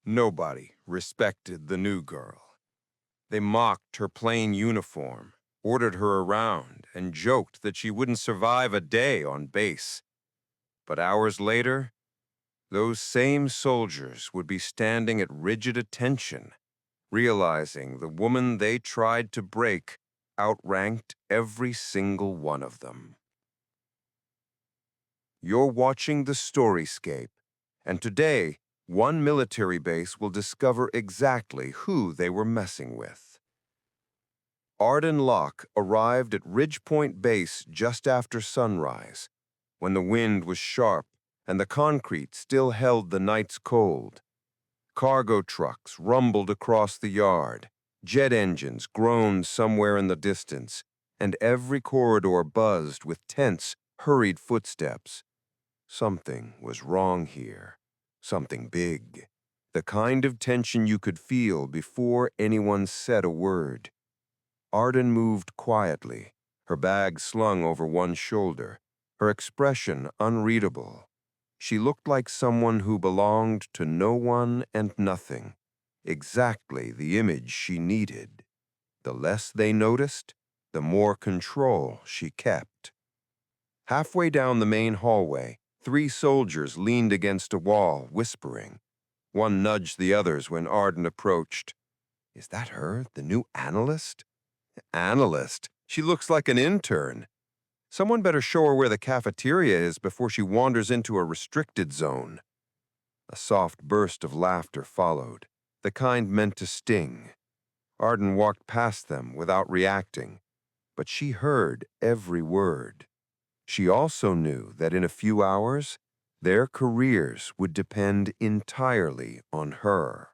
Nobody respected the new girl. They mocked her plain uniform, ordered her around, and joked that she wouldn't survive a day on base. But hours later, those same soldiers would be standing at rigid attention, realizing the woman they tried to break outranked every single one of them. You're watching the Storyscape, and today, one military base will discover exactly who they were messing with. Arden Locke arrived at Ridgepoint Base just after sunrise, when the wind was sharp and the concrete still held the night's cold. Cargo trucks rumbled across the yard, jet engines groaned somewhere in the distance, and every corridor buzzed with tense, hurried footsteps. Something was wrong here. Something big. The kind of tension you could feel before anyone said a word. Arden moved quietly, her bag slung over one shoulder, her expression unreadable. She looked like someone who belonged to no one and nothing, exactly the image she needed. The less they noticed, the more control she kept. Halfway down the main hallway, 3 soldiers leaned against a wall, whispering. One nudged the others when Arden approached. "Is that her, the new analyst?" "Analyst? She looks like an intern. Someone better show her where the cafeteria is before she wanders into a restricted zone." A soft burst of laughter followed, the kind meant to sting. Arden walked past them without reacting, but she heard every word. She also knew that in a few hours, their careers would depend entirely on her.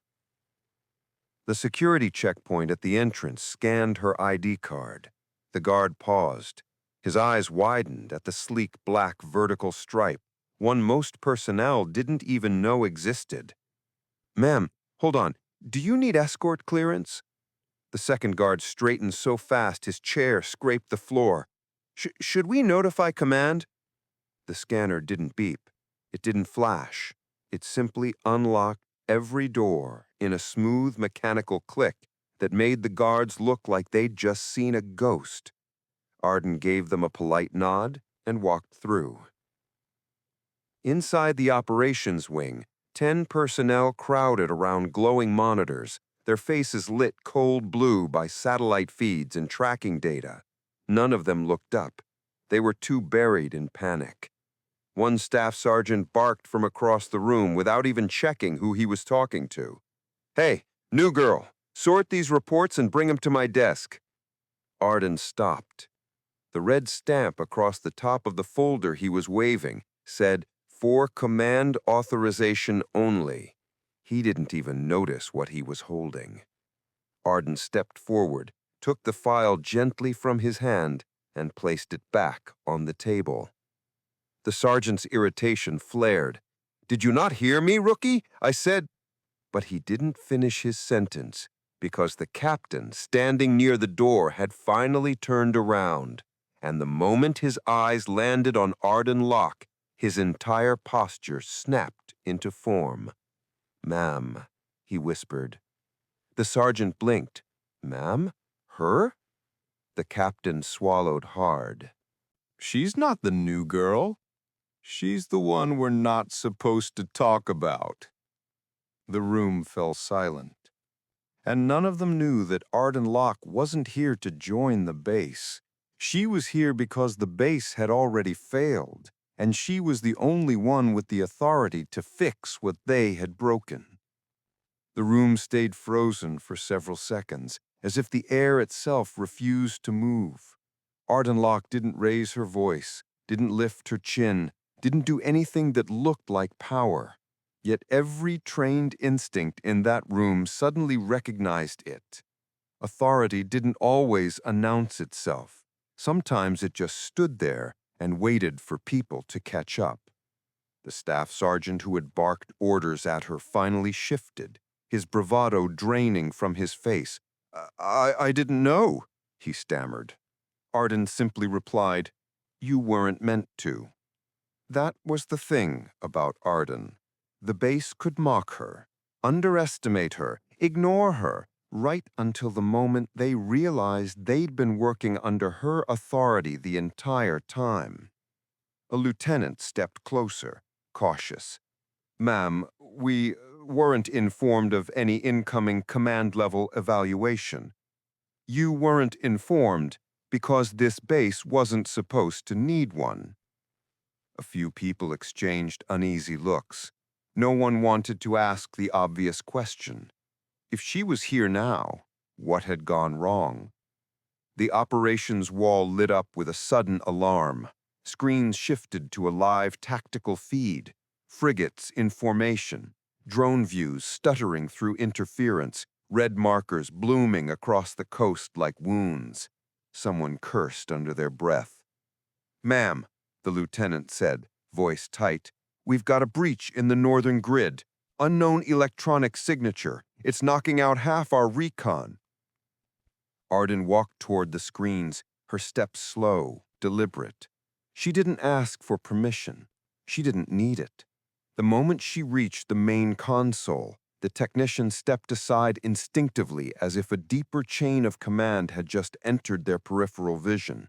The security checkpoint at the entrance scanned her ID card. The guard paused. His eyes widened at the sleek black vertical stripe, one most personnel didn't even know existed. "Ma'am, hold on. Do you need escort clearance?" The second guard straightened so fast his chair scraped the floor. Should we notify command?" The scanner didn't beep. It didn't flash. It simply unlocked every door in a smooth mechanical click that made the guards look like they'd just seen a ghost. Arden gave them a polite nod and walked through. Inside the operations wing, 10 personnel crowded around glowing monitors, their faces lit cold blue by satellite feeds and tracking data. None of them looked up. They were too buried in panic. One staff sergeant barked from across the room without even checking who he was talking to. "Hey, new girl, sort these reports and bring them to my desk." Arden stopped. The red stamp across the top of the folder he was waving said, "For command authorization only." He didn't even notice what he was holding. Arden stepped forward, took the file gently from his hand, and placed it back on the table. The sergeant's irritation flared. "Did you not hear me, rookie? I said—" But he didn't finish his sentence because the captain standing near the door had finally turned around, and the moment his eyes landed on Arden Locke, his entire posture snapped into form. "Ma'am," he whispered. The sergeant blinked. "Ma'am? Her?" The captain swallowed hard. She's not the new girl. She's the one we're not supposed to talk about." The room fell silent, and none of them knew that Arden Locke wasn't here to join the base. She was here because the base had already failed, and she was the only one with the authority to fix what they had broken. The room stayed frozen for several seconds, as if the air itself refused to move. Arden Locke didn't raise her voice, didn't lift her chin, didn't do anything that looked like power. Yet every trained instinct in that room suddenly recognized it. Authority didn't always announce itself. Sometimes it just stood there and waited for people to catch up. The staff sergeant who had barked orders at her finally shifted, his bravado draining from his face. I didn't know," he stammered. Arden simply replied, "You weren't meant to." That was the thing about Arden. The base could mock her, underestimate her, ignore her, right until the moment they realized they'd been working under her authority the entire time. A lieutenant stepped closer, cautious. "Ma'am, we weren't informed of any incoming command-level evaluation. You weren't informed because this base wasn't supposed to need one." A few people exchanged uneasy looks. No one wanted to ask the obvious question. If she was here now, what had gone wrong? The operations wall lit up with a sudden alarm. Screens shifted to a live tactical feed. Frigates in formation. Drone views stuttering through interference. Red markers blooming across the coast like wounds. Someone cursed under their breath. "Ma'am," the lieutenant said, voice tight, "we've got a breach in the northern grid. Unknown electronic signature. It's knocking out half our recon." Arden walked toward the screens, her steps slow, deliberate. She didn't ask for permission. She didn't need it. The moment she reached the main console, the technician stepped aside instinctively as if a deeper chain of command had just entered their peripheral vision.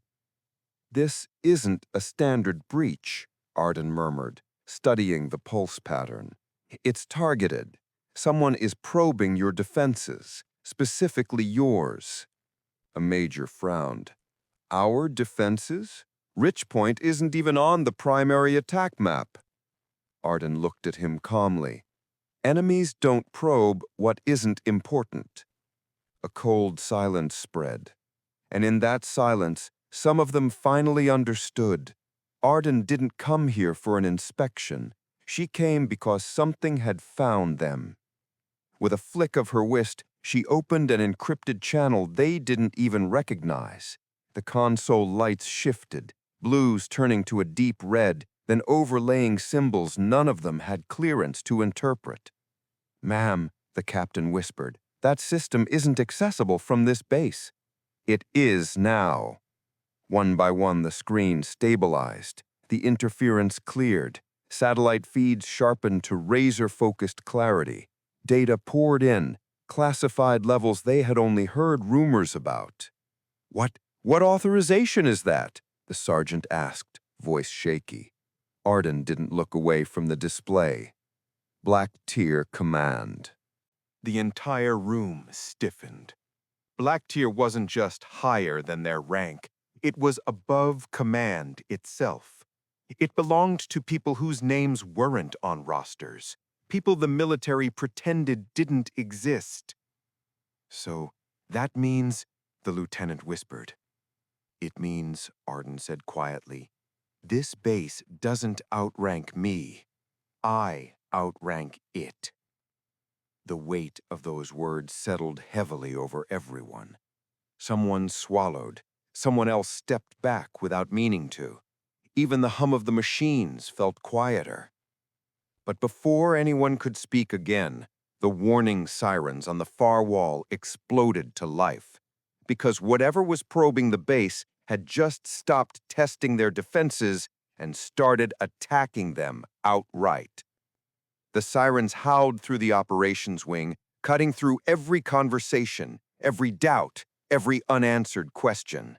"This isn't a standard breach," Arden murmured, studying the pulse pattern. "It's targeted. Someone is probing your defenses, specifically yours." A major frowned. "Our defenses? Ridgepoint isn't even on the primary attack map." Arden looked at him calmly. "Enemies don't probe what isn't important." A cold silence spread, and in that silence, some of them finally understood. Arden didn't come here for an inspection. She came because something had found them. With a flick of her wrist, she opened an encrypted channel they didn't even recognize. The console lights shifted, blues turning to a deep red, then overlaying symbols none of them had clearance to interpret. "Ma'am," the captain whispered, "that system isn't accessible from this base." "It is now." One by one, the screen stabilized. The interference cleared. Satellite feeds sharpened to razor-focused clarity. Data poured in, classified levels they had only heard rumors about. What authorization is that?" the sergeant asked, voice shaky. Arden didn't look away from the display. "Black Tier Command." The entire room stiffened. Black Tier wasn't just higher than their rank. It was above command itself. It belonged to people whose names weren't on rosters. People the military pretended didn't exist. "So that means," the lieutenant whispered. "It means," Arden said quietly, "this base doesn't outrank me. I outrank it." The weight of those words settled heavily over everyone. Someone swallowed. Someone else stepped back without meaning to. Even the hum of the machines felt quieter. But before anyone could speak again, the warning sirens on the far wall exploded to life, because whatever was probing the base had just stopped testing their defenses and started attacking them outright. The sirens howled through the operations wing, cutting through every conversation, every doubt, every unanswered question.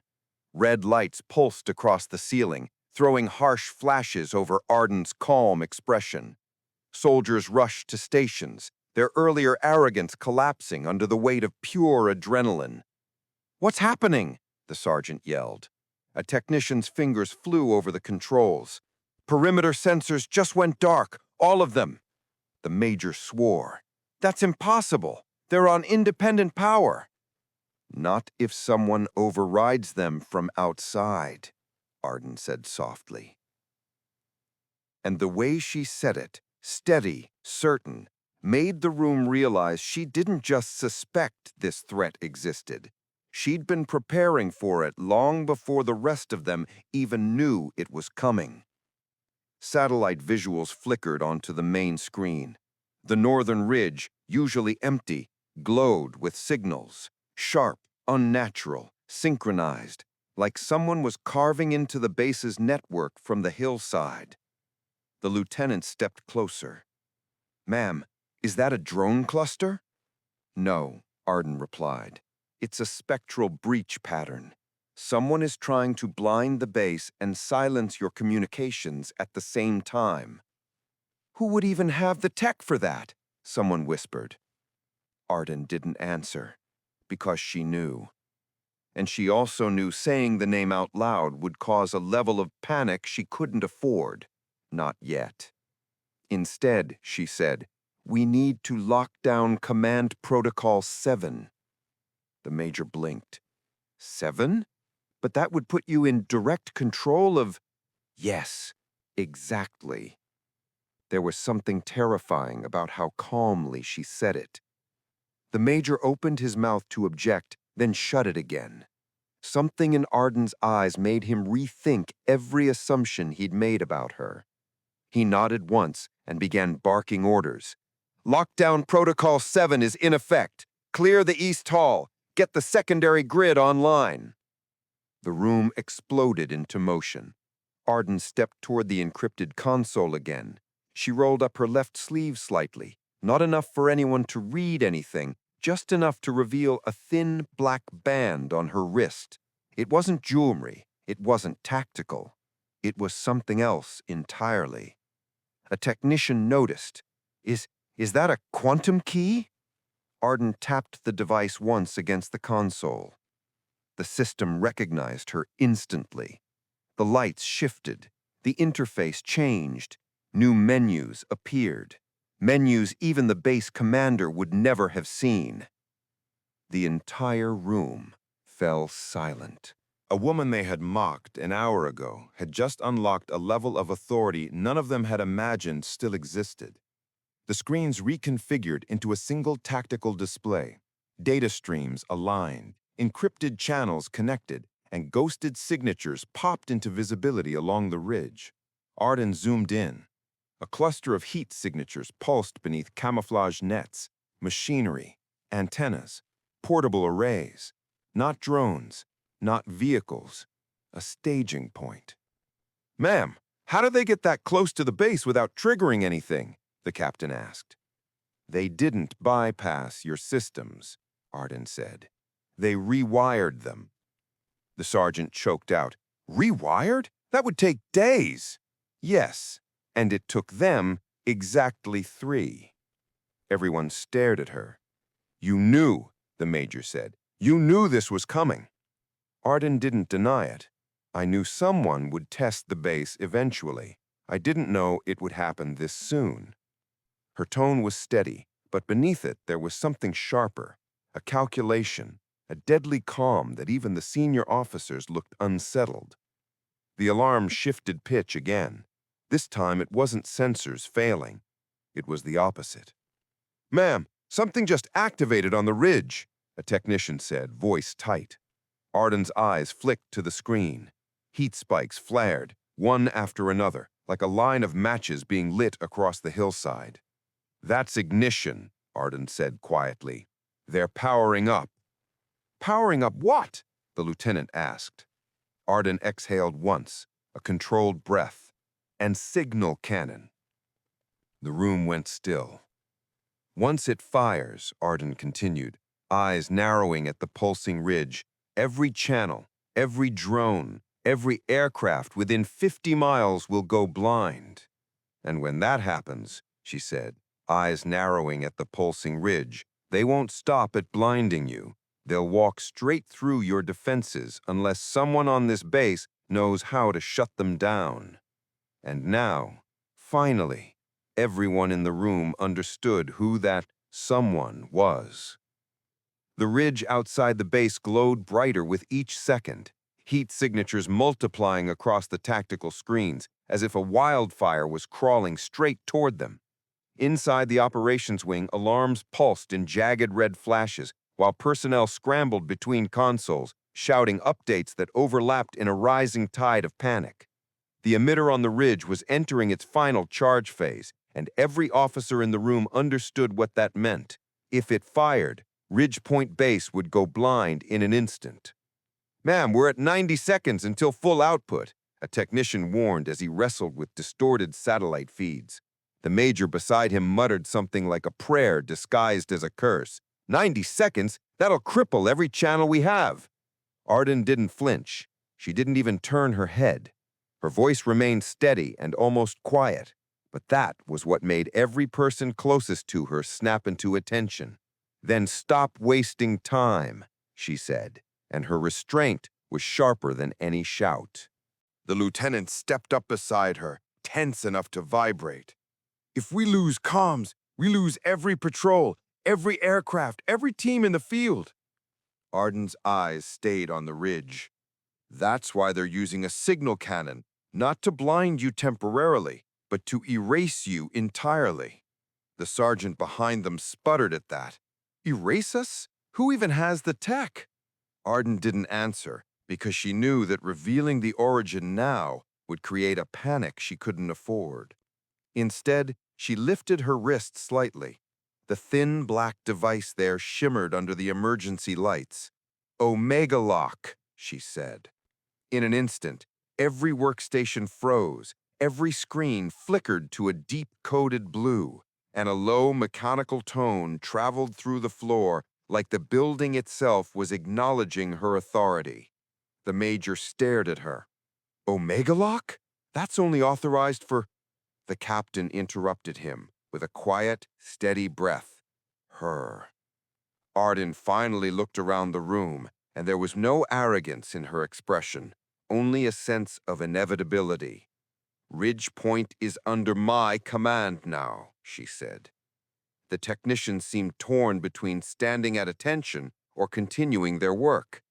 Red lights pulsed across the ceiling, throwing harsh flashes over Arden's calm expression. Soldiers rushed to stations, their earlier arrogance collapsing under the weight of pure adrenaline. "What's happening?" the sergeant yelled. A technician's fingers flew over the controls. "Perimeter sensors just went dark, all of them." The major swore. "That's impossible. They're on independent power." "Not if someone overrides them from outside," Arden said softly. And the way she said it, steady, certain, made the room realize she didn't just suspect this threat existed. She'd been preparing for it long before the rest of them even knew it was coming. Satellite visuals flickered onto the main screen. The northern ridge, usually empty, glowed with signals, sharp, unnatural, synchronized, like someone was carving into the base's network from the hillside. The lieutenant stepped closer. "Ma'am, Is that a drone cluster? No, Arden replied. It's a spectral breach pattern. Someone is trying to blind the base and silence your communications at the same time. Who would even have the tech for that? Someone whispered. Arden didn't answer, because she knew. And she also knew saying the name out loud would cause a level of panic she couldn't afford. Not yet. Instead, she said, we need to lock down Command Protocol 7. The Major blinked. 7? But that would put you in direct control of... Yes, exactly. There was something terrifying about how calmly she said it. The Major opened his mouth to object, then shut it again. Something in Arden's eyes made him rethink every assumption he'd made about her. He nodded once and began barking orders. Lockdown Protocol 7 is in effect. Clear the East Hall. Get the secondary grid online. The room exploded into motion. Arden stepped toward the encrypted console again. She rolled up her left sleeve slightly, not enough for anyone to read anything, just enough to reveal a thin black band on her wrist. It wasn't jewelry. It wasn't tactical. It was something else entirely. A technician noticed. Is that a quantum key? Arden tapped the device once against the console. The system recognized her instantly. The lights shifted. The interface changed. New menus appeared. Menus even the base commander would never have seen. The entire room fell silent. A woman they had mocked an hour ago had just unlocked a level of authority none of them had imagined still existed. The screens reconfigured into a single tactical display, data streams aligned, encrypted channels connected, and ghosted signatures popped into visibility along the ridge. Arden zoomed in. A cluster of heat signatures pulsed beneath camouflage nets, machinery, antennas, portable arrays, not drones, not vehicles, a staging point. Ma'am, how did they get that close to the base without triggering anything? The captain asked. They didn't bypass your systems, Arden said. They rewired them. The sergeant choked out. Rewired? That would take days. Yes, and it took them exactly 3. Everyone stared at her. You knew, the major said. You knew this was coming. Arden didn't deny it. I knew someone would test the base eventually. I didn't know it would happen this soon. Her tone was steady, but beneath it there was something sharper, a calculation, a deadly calm that even the senior officers looked unsettled. The alarm shifted pitch again. This time it wasn't sensors failing. It was the opposite. Ma'am, something just activated on the ridge, a technician said, voice tight. Arden's eyes flicked to the screen. Heat spikes flared, one after another, like a line of matches being lit across the hillside. That's ignition, Arden said quietly. They're powering up. Powering up what? The lieutenant asked. Arden exhaled once, a controlled breath, and signal cannon. The room went still. Once it fires, Arden continued, eyes narrowing at the pulsing ridge, every channel, every drone, every aircraft within 50 miles will go blind. And when that happens, she said, eyes narrowing at the pulsing ridge, they won't stop at blinding you. They'll walk straight through your defenses unless someone on this base knows how to shut them down. And now, finally, everyone in the room understood who that someone was. The ridge outside the base glowed brighter with each second, heat signatures multiplying across the tactical screens as if a wildfire was crawling straight toward them. Inside the operations wing, alarms pulsed in jagged red flashes, while personnel scrambled between consoles, shouting updates that overlapped in a rising tide of panic. The emitter on the ridge was entering its final charge phase, and every officer in the room understood what that meant. If it fired, Ridgepoint Base would go blind in an instant. Ma'am, we're at 90 seconds until full output, a technician warned as he wrestled with distorted satellite feeds. The major beside him muttered something like a prayer disguised as a curse. 90 seconds? That'll cripple every channel we have. Arden didn't flinch. She didn't even turn her head. Her voice remained steady and almost quiet, but that was what made every person closest to her snap into attention. "Then stop wasting time," she said, and her restraint was sharper than any shout. The lieutenant stepped up beside her, tense enough to vibrate. "If we lose comms, we lose every patrol, every aircraft, every team in the field." Arden's eyes stayed on the ridge. "That's why they're using a signal cannon, not to blind you temporarily, but to erase you entirely." The sergeant behind them sputtered at that. "Erase us? Who even has the tech?" Arden didn't answer because she knew that revealing the origin now would create a panic she couldn't afford. Instead, she lifted her wrist slightly. The thin black device there shimmered under the emergency lights. "Omega Locke," she said. In an instant, every workstation froze, every screen flickered to a deep-coded blue, and a low mechanical tone traveled through the floor like the building itself was acknowledging her authority. The major stared at her. "Omega Locke? That's only authorized for—" The captain interrupted him with a quiet, steady breath. "Her." Arden finally looked around the room, and there was no arrogance in her expression, only a sense of inevitability. "Ridgepoint is under my command now," she said. The technicians seemed torn between standing at attention or continuing their work.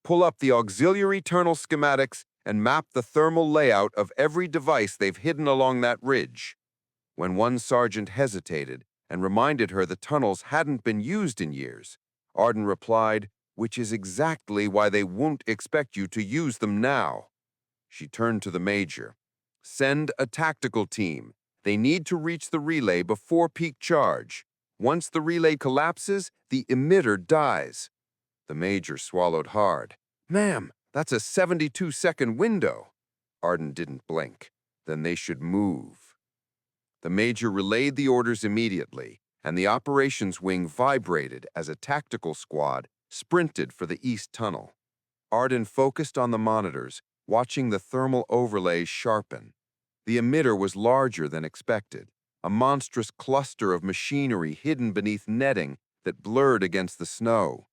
"Pull up the auxiliary tunnel schematics and map the thermal layout of every device they've hidden along that ridge." When one sergeant hesitated and reminded her the tunnels hadn't been used in years, Arden replied, "Which is exactly why they won't expect you to use them now." She turned to the major. "Send a tactical team. They need to reach the relay before peak charge. Once the relay collapses, the emitter dies." The major swallowed hard. "Ma'am, that's a 72-second window." Arden didn't blink. "Then they should move." The major relayed the orders immediately, and the operations wing vibrated as a tactical squad sprinted for the east tunnel. Arden focused on the monitors, watching the thermal overlays sharpen. The emitter was larger than expected, a monstrous cluster of machinery hidden beneath netting that blurred against the snow.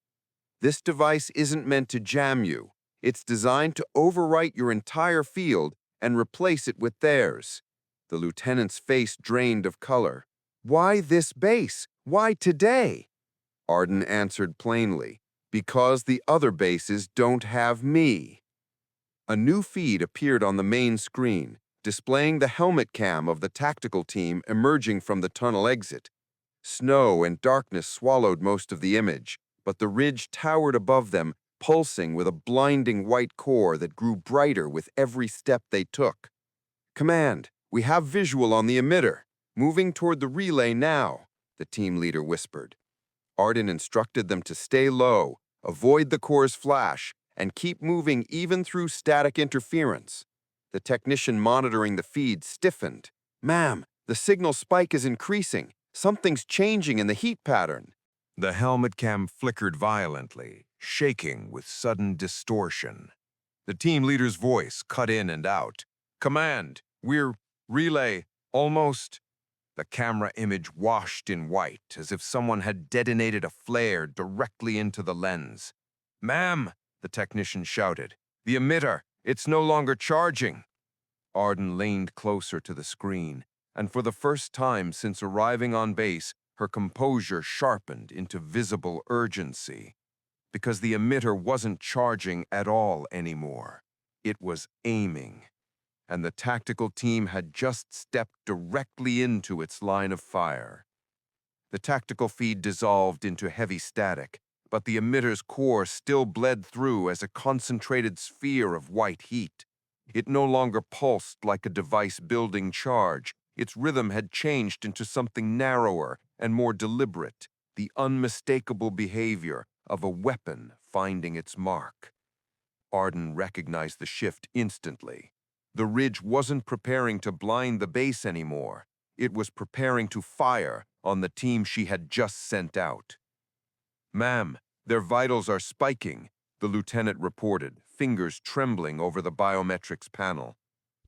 "This device isn't meant to jam you. It's designed to overwrite your entire field and replace it with theirs." The lieutenant's face drained of color. "Why this base? Why today?" Arden answered plainly, "Because the other bases don't have me." A new feed appeared on the main screen, displaying the helmet cam of the tactical team emerging from the tunnel exit. Snow and darkness swallowed most of the image, but the ridge towered above them, pulsing with a blinding white core that grew brighter with every step they took. "Command, we have visual on the emitter. Moving toward the relay now," the team leader whispered. Arden instructed them to stay low, avoid the core's flash, and keep moving even through static interference. The technician monitoring the feed stiffened. "Ma'am, the signal spike is increasing. Something's changing in the heat pattern." The helmet cam flickered violently, shaking with sudden distortion. The team leader's voice cut in and out. "Command, we're relay, almost." The camera image washed in white, as if someone had detonated a flare directly into the lens. "Ma'am," the technician shouted, "the emitter, it's no longer charging." Arden leaned closer to the screen, and for the first time since arriving on base, her composure sharpened into visible urgency. Because the emitter wasn't charging at all anymore. It was aiming. And the tactical team had just stepped directly into its line of fire. The tactical feed dissolved into heavy static, but the emitter's core still bled through as a concentrated sphere of white heat. It no longer pulsed like a device-building charge. Its rhythm had changed into something narrower and more deliberate, the unmistakable behavior of a weapon finding its mark. Arden recognized the shift instantly. The ridge wasn't preparing to blind the base anymore. It was preparing to fire on the team she had just sent out. "Ma'am, their vitals are spiking," the lieutenant reported, fingers trembling over the biometrics panel.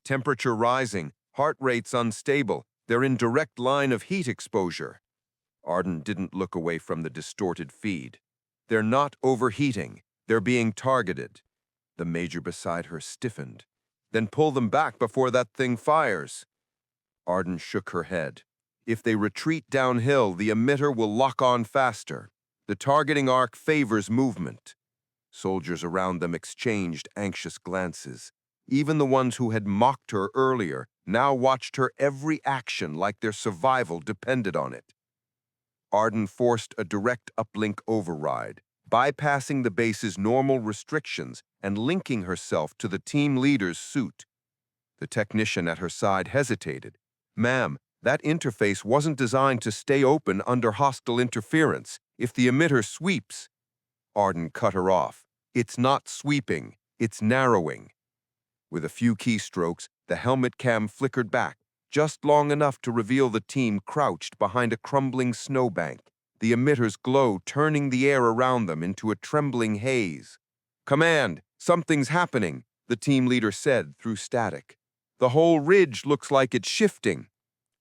"Temperature rising, heart rates unstable. They're in direct line of heat exposure." Arden didn't look away from the distorted feed. "They're not overheating. They're being targeted." The major beside her stiffened. "Then pull them back before that thing fires." Arden shook her head. "If they retreat downhill, the emitter will lock on faster. The targeting arc favors movement." Soldiers around them exchanged anxious glances. Even the ones who had mocked her earlier now watched her every action like their survival depended on it. Arden forced a direct uplink override, bypassing the base's normal restrictions and linking herself to the team leader's suit. The technician at her side hesitated. "Ma'am, that interface wasn't designed to stay open under hostile interference. If the emitter sweeps—" Arden cut her off. "It's not sweeping, it's narrowing." With a few keystrokes, the helmet cam flickered back, just long enough to reveal the team crouched behind a crumbling snowbank, the emitter's glow turning the air around them into a trembling haze. "Command, something's happening," the team leader said through static. "The whole ridge looks like it's shifting,"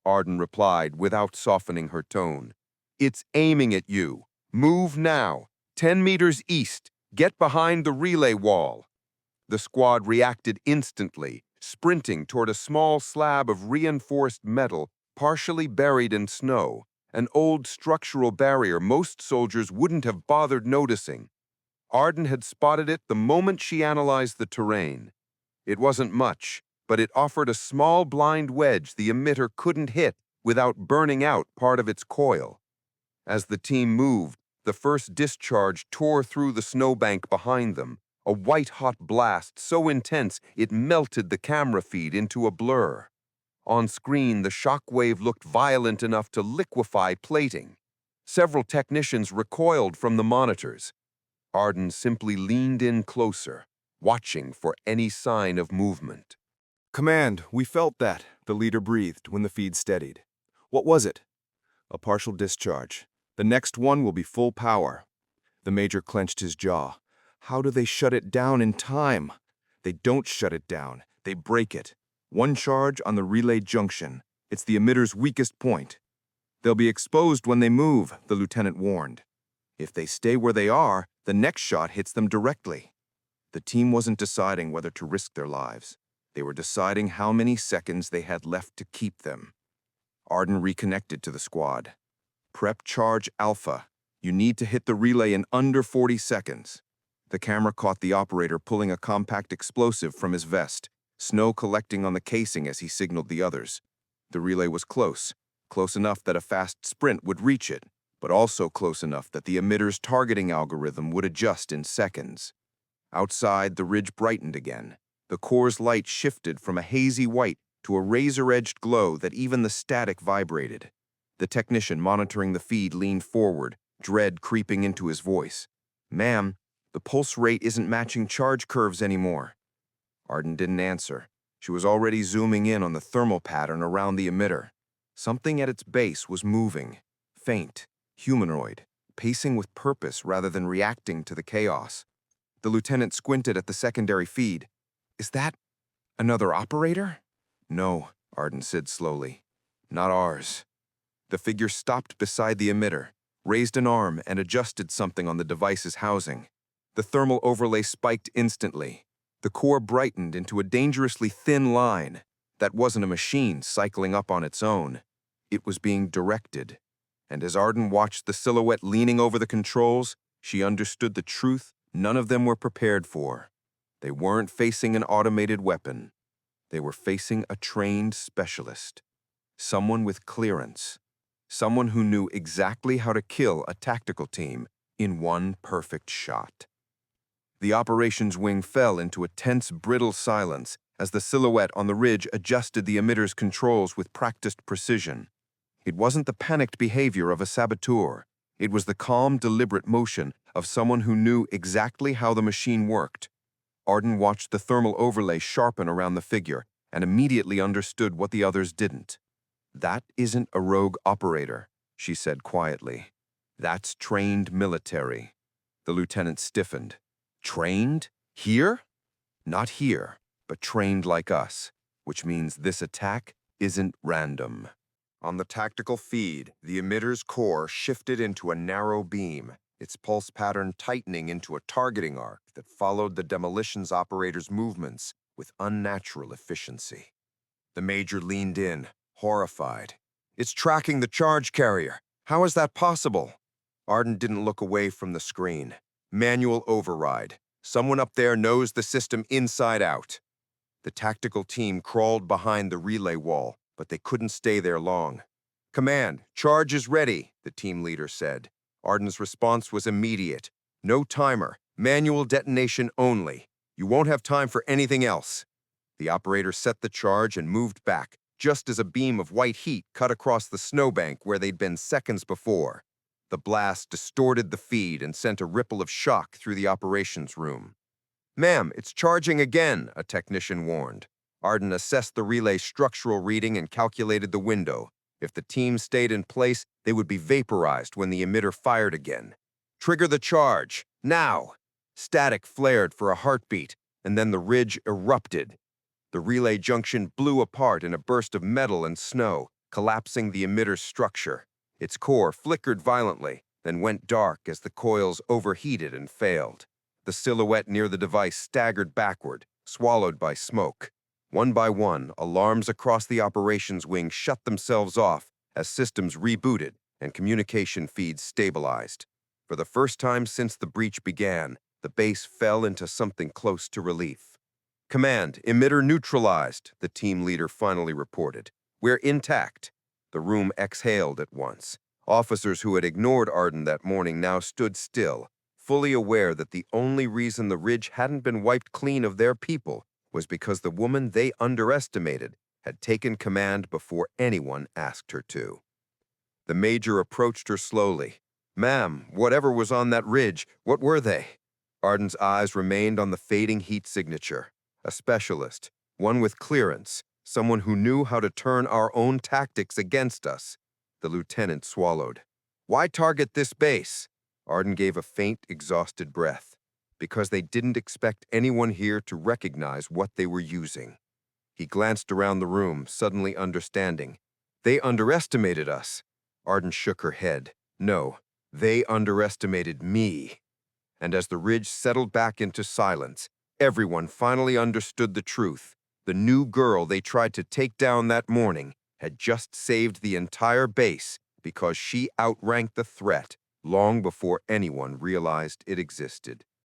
Arden replied without softening her tone. "It's aiming at you. Move now. 10 meters east. Get behind the relay wall." The squad reacted instantly, sprinting toward a small slab of reinforced metal partially buried in snow, an old structural barrier most soldiers wouldn't have bothered noticing. Arden had spotted it the moment she analyzed the terrain. It wasn't much, but it offered a small blind wedge the emitter couldn't hit without burning out part of its coil. As the team moved, the first discharge tore through the snowbank behind them, a white-hot blast so intense it melted the camera feed into a blur. On screen, the shock wave looked violent enough to liquefy plating. Several technicians recoiled from the monitors. Arden simply leaned in closer, watching for any sign of movement. "Command, we felt that," the leader breathed when the feed steadied. "What was it?" "A partial discharge. The next one will be full power." The major clenched his jaw. How do they shut it down in time? They don't shut it down. They break it. One charge on the relay junction. It's the emitter's weakest point. "They'll be exposed when they move," the lieutenant warned. "If they stay where they are, the next shot hits them directly." The team wasn't deciding whether to risk their lives. They were deciding how many seconds they had left to keep them. Arden reconnected to the squad. "Prep charge Alpha. You need to hit the relay in under 40 seconds. The camera caught the operator pulling a compact explosive from his vest, snow collecting on the casing as he signaled the others. The relay was close enough that a fast sprint would reach it, but also close enough that the emitter's targeting algorithm would adjust in seconds. Outside, the ridge brightened again. The core's light shifted from a hazy white to a razor-edged glow that even the static vibrated. The technician monitoring the feed leaned forward, dread creeping into his voice. "Ma'am, the pulse rate isn't matching charge curves anymore." Arden didn't answer. She was already zooming in on the thermal pattern around the emitter. Something at its base was moving, faint, humanoid, pacing with purpose rather than reacting to the chaos. The lieutenant squinted at the secondary feed. "Is that another operator?" "No," Arden said slowly. "Not ours." The figure stopped beside the emitter, raised an arm, and adjusted something on the device's housing. The thermal overlay spiked instantly. The core brightened into a dangerously thin line. That wasn't a machine cycling up on its own. It was being directed. And as Arden watched the silhouette leaning over the controls, she understood the truth none of them were prepared for. They weren't facing an automated weapon. They were facing a trained specialist. Someone with clearance. Someone who knew exactly how to kill a tactical team in one perfect shot. The operations wing fell into a tense, brittle silence as the silhouette on the ridge adjusted the emitter's controls with practiced precision. It wasn't the panicked behavior of a saboteur. It was the calm, deliberate motion of someone who knew exactly how the machine worked. Arden watched the thermal overlay sharpen around the figure and immediately understood what the others didn't. That isn't a rogue operator, she said quietly. That's trained military. The lieutenant stiffened. Trained? Here? Not here, but trained like us, which means this attack isn't random. On the tactical feed, the emitter's core shifted into a narrow beam, its pulse pattern tightening into a targeting arc that followed the demolitions operator's movements with unnatural efficiency. The major leaned in, horrified. It's tracking the charge carrier. How is that possible? Arden didn't look away from the screen. Manual override. Someone up there knows the system inside out. The tactical team crawled behind the relay wall, but they couldn't stay there long. Command, charge is ready, the team leader said. Arden's response was immediate. No timer, manual detonation only. You won't have time for anything else. The operator set the charge and moved back, just as a beam of white heat cut across the snowbank where they'd been seconds before. The blast distorted the feed and sent a ripple of shock through the operations room. Ma'am, it's charging again, a technician warned. Arden assessed the relay's structural reading and calculated the window. If the team stayed in place, they would be vaporized when the emitter fired again. Trigger the charge, now! Static flared for a heartbeat, and then the ridge erupted. The relay junction blew apart in a burst of metal and snow, collapsing the emitter's structure. Its core flickered violently, then went dark as the coils overheated and failed. The silhouette near the device staggered backward, swallowed by smoke. One by one, alarms across the operations wing shut themselves off as systems rebooted and communication feeds stabilized. For the first time since the breach began, the base fell into something close to relief. Command, emitter neutralized, the team leader finally reported. We're intact. The room exhaled at once. Officers who had ignored Arden that morning now stood still, fully aware that the only reason the ridge hadn't been wiped clean of their people was because the woman they underestimated had taken command before anyone asked her to. The major approached her slowly. Ma'am, whatever was on that ridge, what were they? Arden's eyes remained on the fading heat signature. A specialist, one with clearance, someone who knew how to turn our own tactics against us. The lieutenant swallowed. Why target this base? Arden gave a faint, exhausted breath. Because they didn't expect anyone here to recognize what they were using. He glanced around the room, suddenly understanding. They underestimated us. Arden shook her head. No, they underestimated me. And as the ridge settled back into silence, everyone finally understood the truth. The new girl they tried to take down that morning had just saved the entire base because she outranked the threat long before anyone realized it existed.